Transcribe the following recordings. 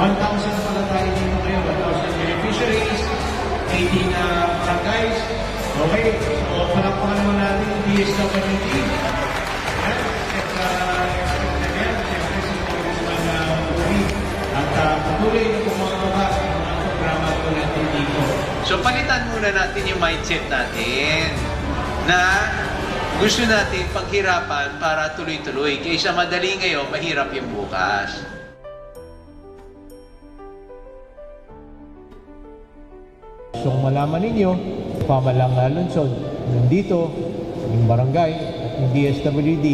1,000 pala tayo dito ngayon, 1,000 beneficiaries, 18 barangays. Okay, so palakpakan naman natin yung DSWD. At siyempre si Congressman Uri. At patuloy na kumagawa ng mga programa po natin dito. So palitan muna natin yung mindset natin na gusto natin paghirapan para tuloy-tuloy. Kaysa madali ngayon, mahirap yung bukas. Gusto kong malaman ninyo, pamalang lungsod, nandito, yung barangay at yung DSWD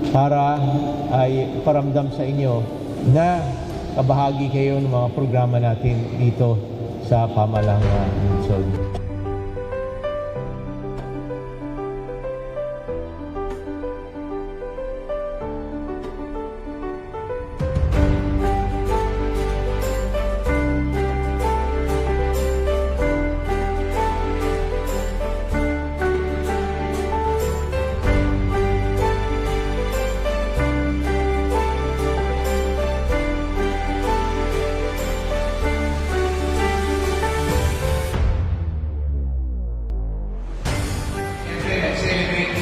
para ay paramdam sa inyo na kabahagi kayo ng mga programa natin dito sa pamalang lungsod.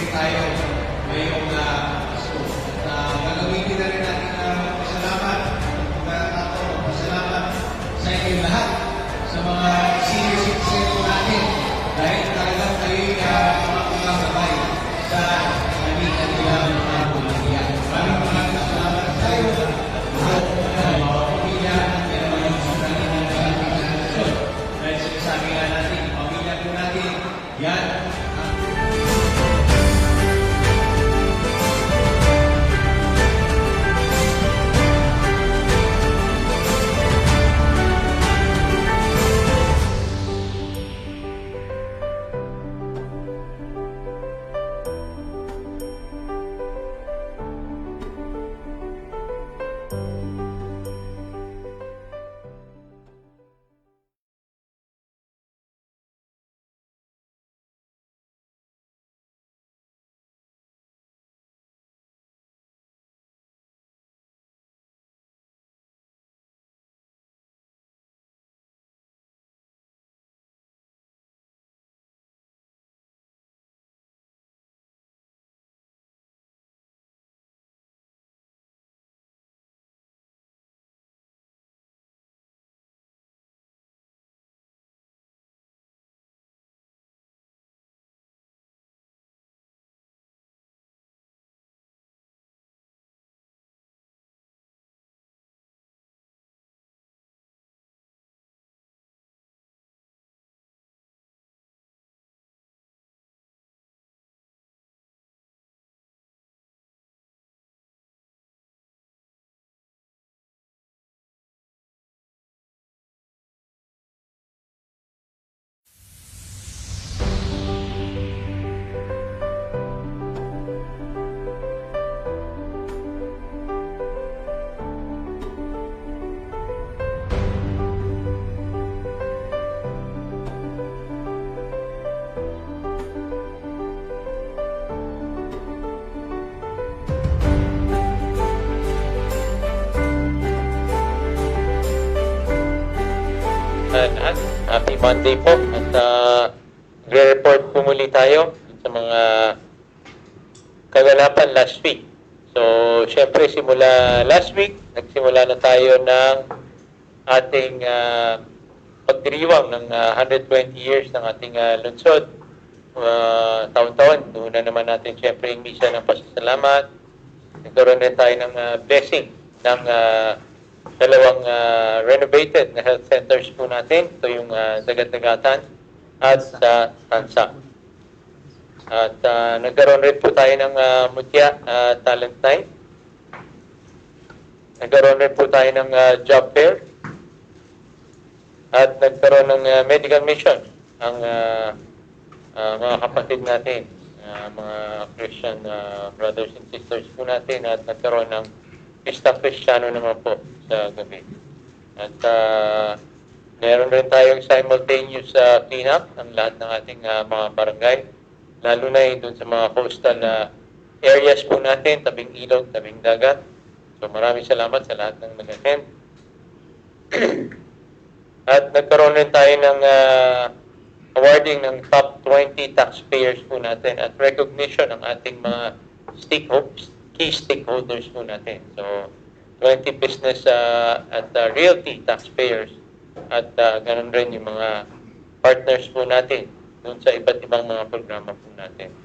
Tayo ngayong Pasko. At gagawin na rin natin pasalamat, pasalamat sa inyo lahat, sa mga senior citizen po natin, dahil talagang kayo'y mga gabay sa naging kanilang mga pamilya. Maraming salamat tayo. Lahat ng mga pamilya na naman sa natin ng ating dahil sinasabi nga natin, pamilya po natin, yan. Lahat. Happy Monday po at re-report po muli tayo sa mga kaganapan last week. So, syempre simula last week, nagsimula na tayo ng ating pagdiriwang ng 120 years ng ating lungsod. Taon-taon, una naman natin syempre yung misa ng pasasalamat. Nagkaroon rin tayo ng blessing ng dalawang renovated na health centers po natin. Ito yung Dagat-Dagatan at sa Tansa. At nagkaroon rin po tayo ng Mutya Talent Night. Nagkaroon rin po tayo ng job fair. At nagkaroon ng medical mission ang mga kapatid natin, mga Christian brothers and sisters po natin, at nagkaroon ng Pista Kristiyano naman po sa gabi. At meron rin tayong simultaneous cleanup ng lahat ng ating mga barangay, lalo na doon sa mga coastal areas po natin, tabing ilog, tabing dagat. So maraming salamat sa lahat ng nag-attend. At nagkaroon rin tayo ng awarding ng top 20 taxpayers po natin at recognition ng ating mga key stakeholders po natin. So, 20 business at realty taxpayers at ganun rin yung mga partners po natin dun sa iba't ibang mga programa po natin.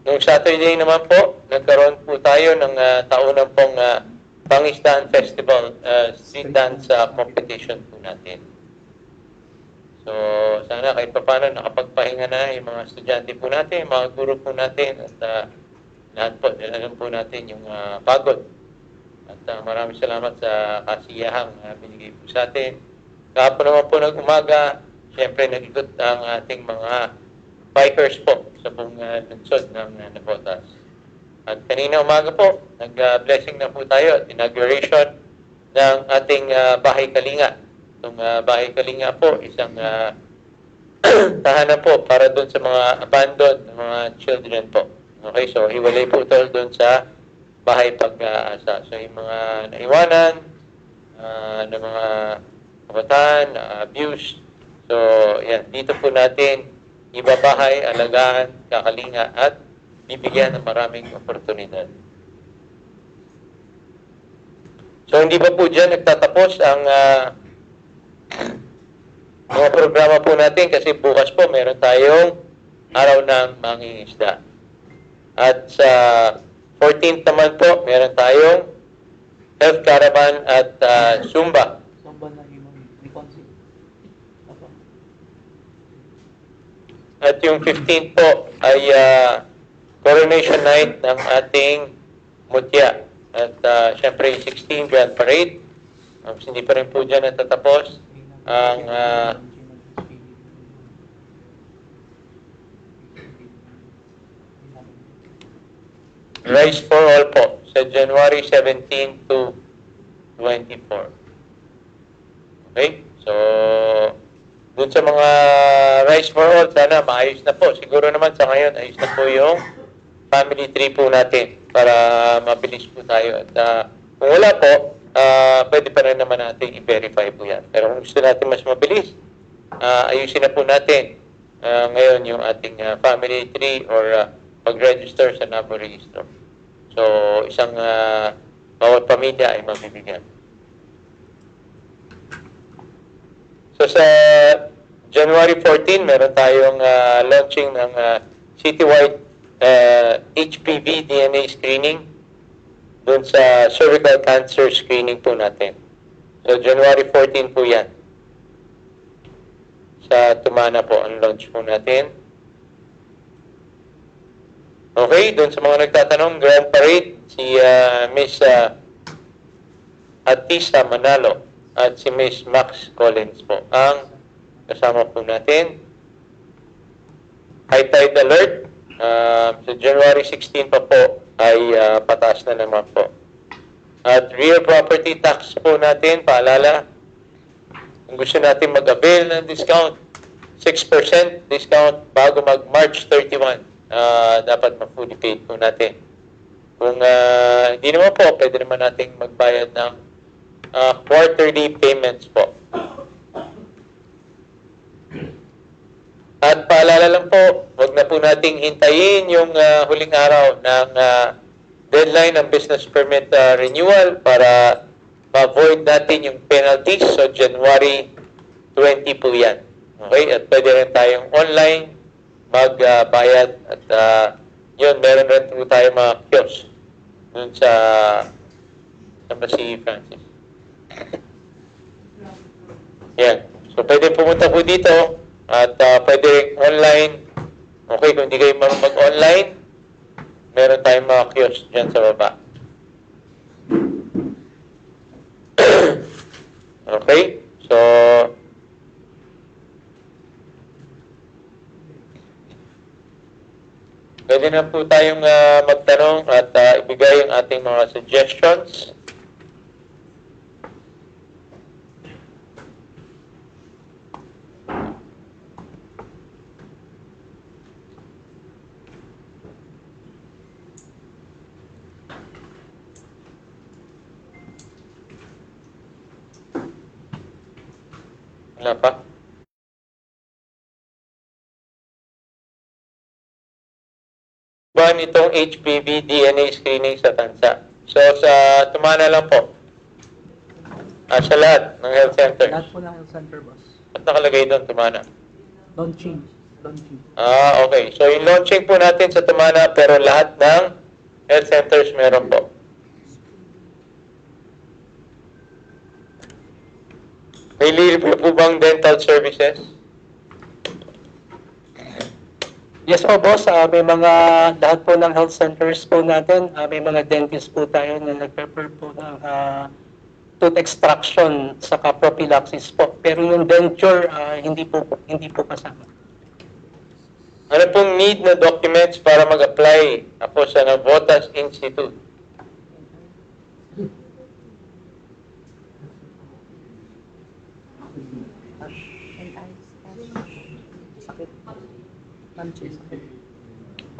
Noong Saturday naman po, nagkaroon po tayo ng taunang pong Pangisdaan Festival Street Dance competition po natin. So, sana kahit pa paano nakapagpahinga na yung mga estudyante po natin, mga guro po natin, at lahat po, alam po natin yung pagod. At maraming salamat sa kasiyahang binigay po sa atin. Kahapon naman po nag-umaga, siyempre nag-ikot ang ating mga bikers po sa buong lungsod ng Navotas. At kanina umaga po, nag-blessing na po tayo at inauguration ng ating Bahay Kalinga. Itong Bahay Kalinga po, isang tahanan po para doon sa mga abandoned na mga children po. Okay, so hiwalay po ito doon sa Bahay Pag-asa. So yung mga naiwanan, ng mga kabataan, abuse. So yan, dito po natin ibabahay, alagaan, kakalinga at bibigyan ng maraming oportunidad. So hindi ba po dyan nagtatapos ang mga programa po natin kasi bukas po meron tayong araw ng mangingisda. At sa 14th naman po meron tayong health caravan at Zumba. At yung 15th po ay coronation night ng ating mutya. At syempre yung 16 Grand Parade. Hindi pa rin po dyan natatapos ang Rise for All po sa January 17 to 24. Okay? So, dun sa mga Rise for All, sana maayos na po. Siguro naman sa ngayon, ayos na po yung family tree po natin para mabilis po tayo. At kung wala po, pwede pa rin naman natin i-verify po yan. Pero kung gusto natin mas mabilis, ayusin na po natin ngayon yung ating family tree or pag-register sa NABO registro. So, isang bawat pamilya ay mabibigyan. So, sa January 14, meron tayong launching ng citywide HPV DNA screening doon sa cervical cancer screening po natin. So, January 14 po yan. Sa Tumana po ang launch po natin. Okay, doon sa mga nagtatanong, Grand Parade, si Miss Atisa Manalo at si Miss Max Collins po ang kasama po natin. High tide alert. So January 16 pa po ay pataas na naman po. At real property tax po natin, paalala, kung gusto natin mag-avail ng discount, 6% discount bago mag-March 31, dapat ma-fully paid po natin. Kung hindi naman po, pwede naman natin magbayad ng quarterly payments po. At paalala lang po, huwag na po nating hintayin yung huling araw ng deadline ng business permit renewal para ma-avoid natin yung penalties. So, January 20 po yan. Okay? At pwede rin tayong online magbayad. At yun, meron rin po tayo mga kiosk dun sa si Francis. Yan. So, pwede pumunta po dito. At pwede rin online. Okay, kung hindi kayo marunong mag-online, meron tayong mga kiosk dyan sa baba. Okay, so pwede na po tayong magtanong at ibigay ang ating mga suggestions. Wala pa? Ba nitong HPV DNA screening sa tansa? So, sa Tumana lang po. Sa lahat ng health center. Lahat po ng health center, boss. At nakalagay doon, Tumana. Launching. Launching. Okay. So, yung launching po natin sa Tumana, pero lahat ng health centers meron po. May libre po bang dental services? Yes po, boss. May mga, lahat po ng health centers po natin, may mga dentist po tayo na nag-prepare po ng tooth extraction saka prophylaxis po. Pero yung denture, hindi po kasama. Ano pong need na documents para mag-apply ako sa Navotas Institute?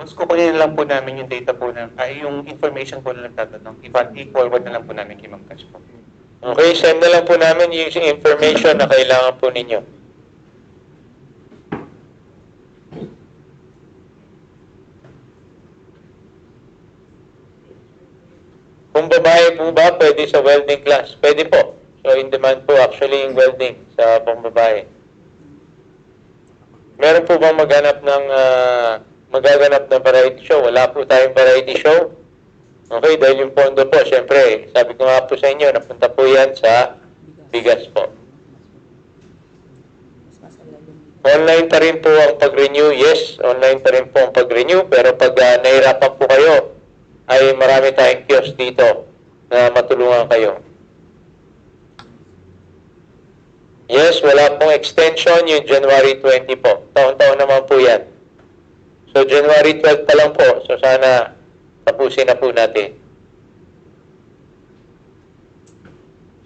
Mas kukunin na lang po namin yung data po na, yung information po na nagtatanong. I-forward na lang po namin kay Ma'am Cash po. Okay, send na lang po namin yung information na kailangan po ninyo. Kung babae po ba, pwede sa welding class? Pwede po. So, in demand po actually yung welding sa pang babae. Meron po bang magaganap ng variety show? Wala po tayong variety show. Okay, dahil yung pondo po, syempre, sabi ko nga po sa inyo, napunta po yan sa bigas po. Online pa rin po ang pag-renew. Yes, online pa rin po ang pag-renew. Pero pag nahirapan po kayo, ay marami tayong kiosk dito na matulungan kayo. Yes, wala pong extension yung January 20 po. Taon-taon naman po yan. So, January 12 pa lang po. So, sana tapusin na po natin.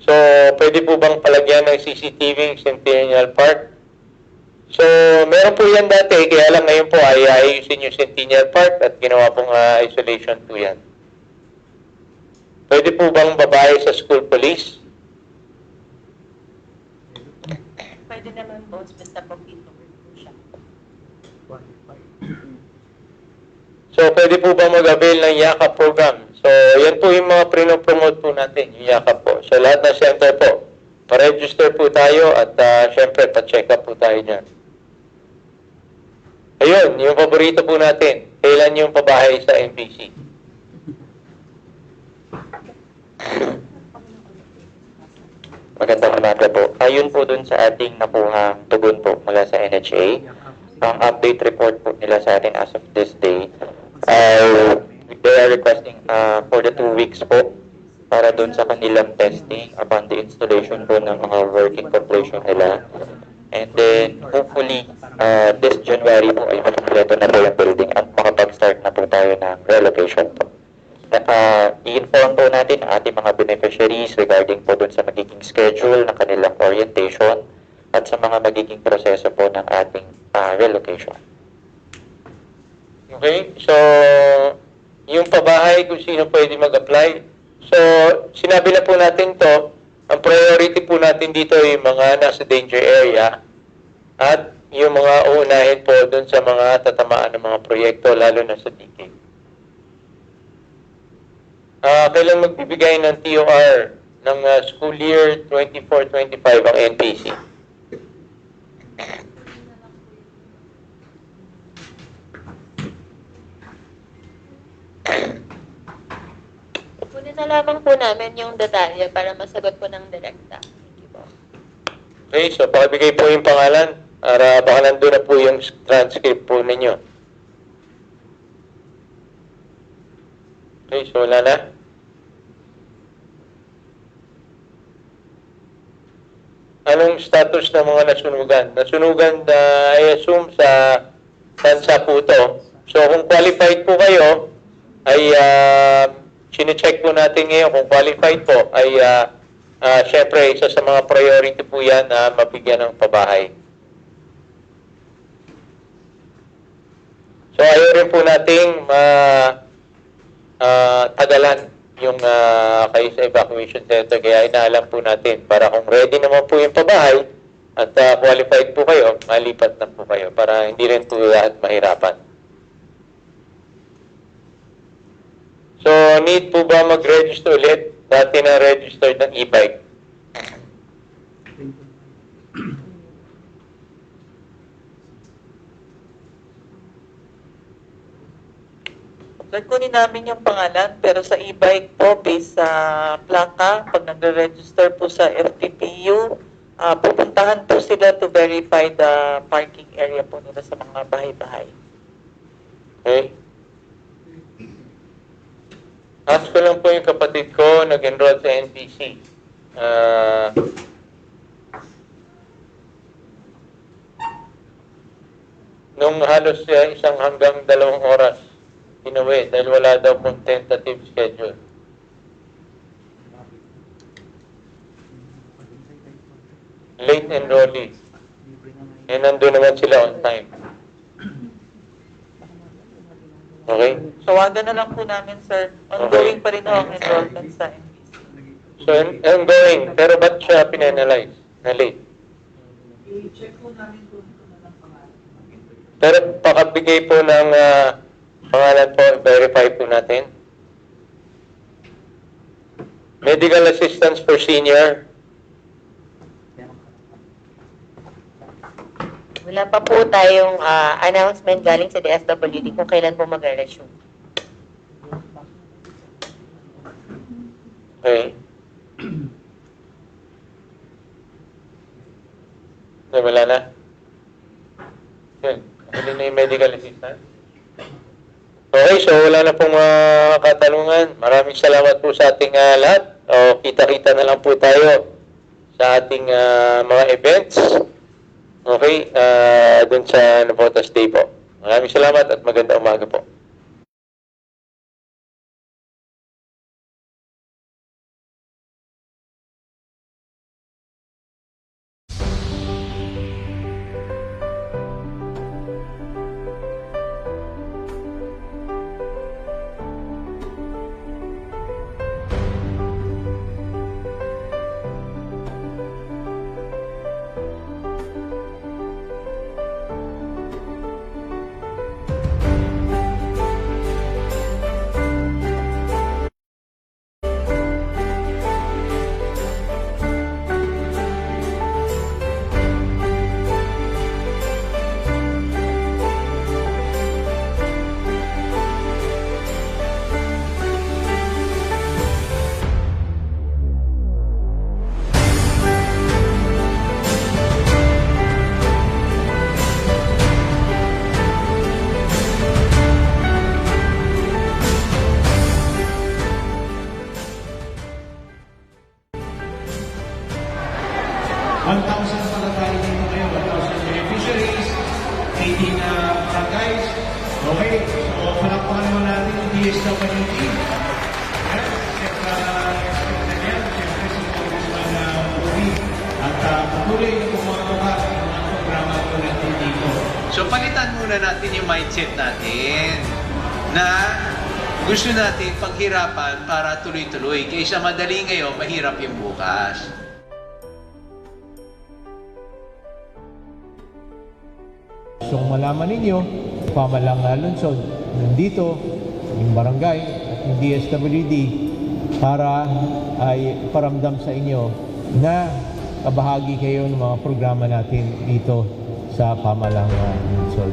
So, pwede po bang palagyan ng CCTV yung Centennial Park? So, meron po yan dati. Kaya lang ngayon po ay ayusin yung Centennial Park at ginawa pong isolation po yan. Pwede po bang babae sa school police? Pwede naman po, basta po dito siya. So, pwede po bang mag-avail ng YAKA program? So, yan po yung mga prinopromote po natin, yung YAKA po. So, lahat ng center po, pa-register po tayo at syempre, pa-check up po tayo dyan. Ayun, yung paborito po natin, kailan yung pabahay sa NPC? Magandang umaga po. Ayun po dun sa ating nakuhang tugon po mula sa NHA, ang update report po nila sa atin as of this day, they are requesting for the 2 weeks po para dun sa kanilang testing upon the installation po ng mga working population nila. And then, hopefully, this January po ay makumpleto na po yung building at makapag-start na po tayo ng relocation po. I-inform po natin ang ating mga beneficiaries regarding po dun sa magiging schedule ng kanilang orientation at sa mga magiging proseso po ng ating relocation. Okay? So, yung pabahay, kung sino pwede mag-apply. So, sinabi na po natin to, ang priority po natin dito ay yung mga nasa danger area at yung mga uunahin po dun sa mga tatamaan ng mga proyekto, lalo na sa DK. Kailan magbibigay ng TOR ng school year 24-25 ang NPC? Kunin na lamang po namin yung detalye para masagot po ng direkta. Thank you po. Okay, so pakibigay po yung pangalan para baka nandun na po yung transcript po ninyo. Okay, so wala na. Anong status ng mga nasunugan? Nasunugan na I assume sa tansa po to. So kung qualified po kayo, ay sine-check po natin ngayon kung qualified po, ay syempre isa sa mga priority po yan na mabigyan ng pabahay. So ayaw rin po nating tagalan yung kayo sa evacuation center, kaya inaalam po natin para kung ready naman po yung pabahay, at qualified po kayo, malipat na po kayo para hindi rin po lahat mahirapan. So, need po ba mag-register ulit? Dati na registered ng e-bike. Sir, kunin namin yung pangalan, pero sa e-bike po, based sa plaka, pag nagre-register po sa FTPU, pupuntahan po sila to verify the parking area po nila sa mga bahay-bahay. Okay? Ask ko lang po yung kapatid ko, nag-enroll sa NTC. Nung halos isang hanggang 2 oras, inuwi dahil wala daw pong tentative schedule. Late enrollee. Eh, nandun naman sila on time. Okay? Tawagan na lang po namin, sir. Ongoing pa rin ho ang enrollment sa NBC. So, ongoing. Pero ba't siya pinanalyze na late? I-check po namin kung ito na lang pangalan. Pero pakabigay po ng pangalan po, verify po natin. Medical assistance for senior. Wala pa po tayong announcement galing sa DSWD kung kailan po mag-resume. Okay. So, wala na. Yun. Huli na yung medical assistance. Okay, so wala na pong katanungan. Maraming salamat po sa ating lahat. O, kita-kita na lang po tayo sa ating mga events. Okay, dun sa Navotas Day po. Maraming salamat at magandang umaga po. Pagkakali dito kayo, 1,000 beneficiaries, 18 barangays. Okay, so palakpakan naman natin yung DSWD. Yan, expect na yan. Siyempre si Congressman Uri. At patuloy na kumagawa ng mga programa po natin dito. So palitan muna natin yung mindset natin na gusto natin paghirapan para tuloy-tuloy. Kaysa madali ngayon, mahirap yung bukas. Gusto kong malaman ninyo, pamalang lungsod, nandito, yung barangay at yung DSWD para ay paramdam sa inyo na kabahagi kayo ng mga programa natin dito sa pamalang lungsod.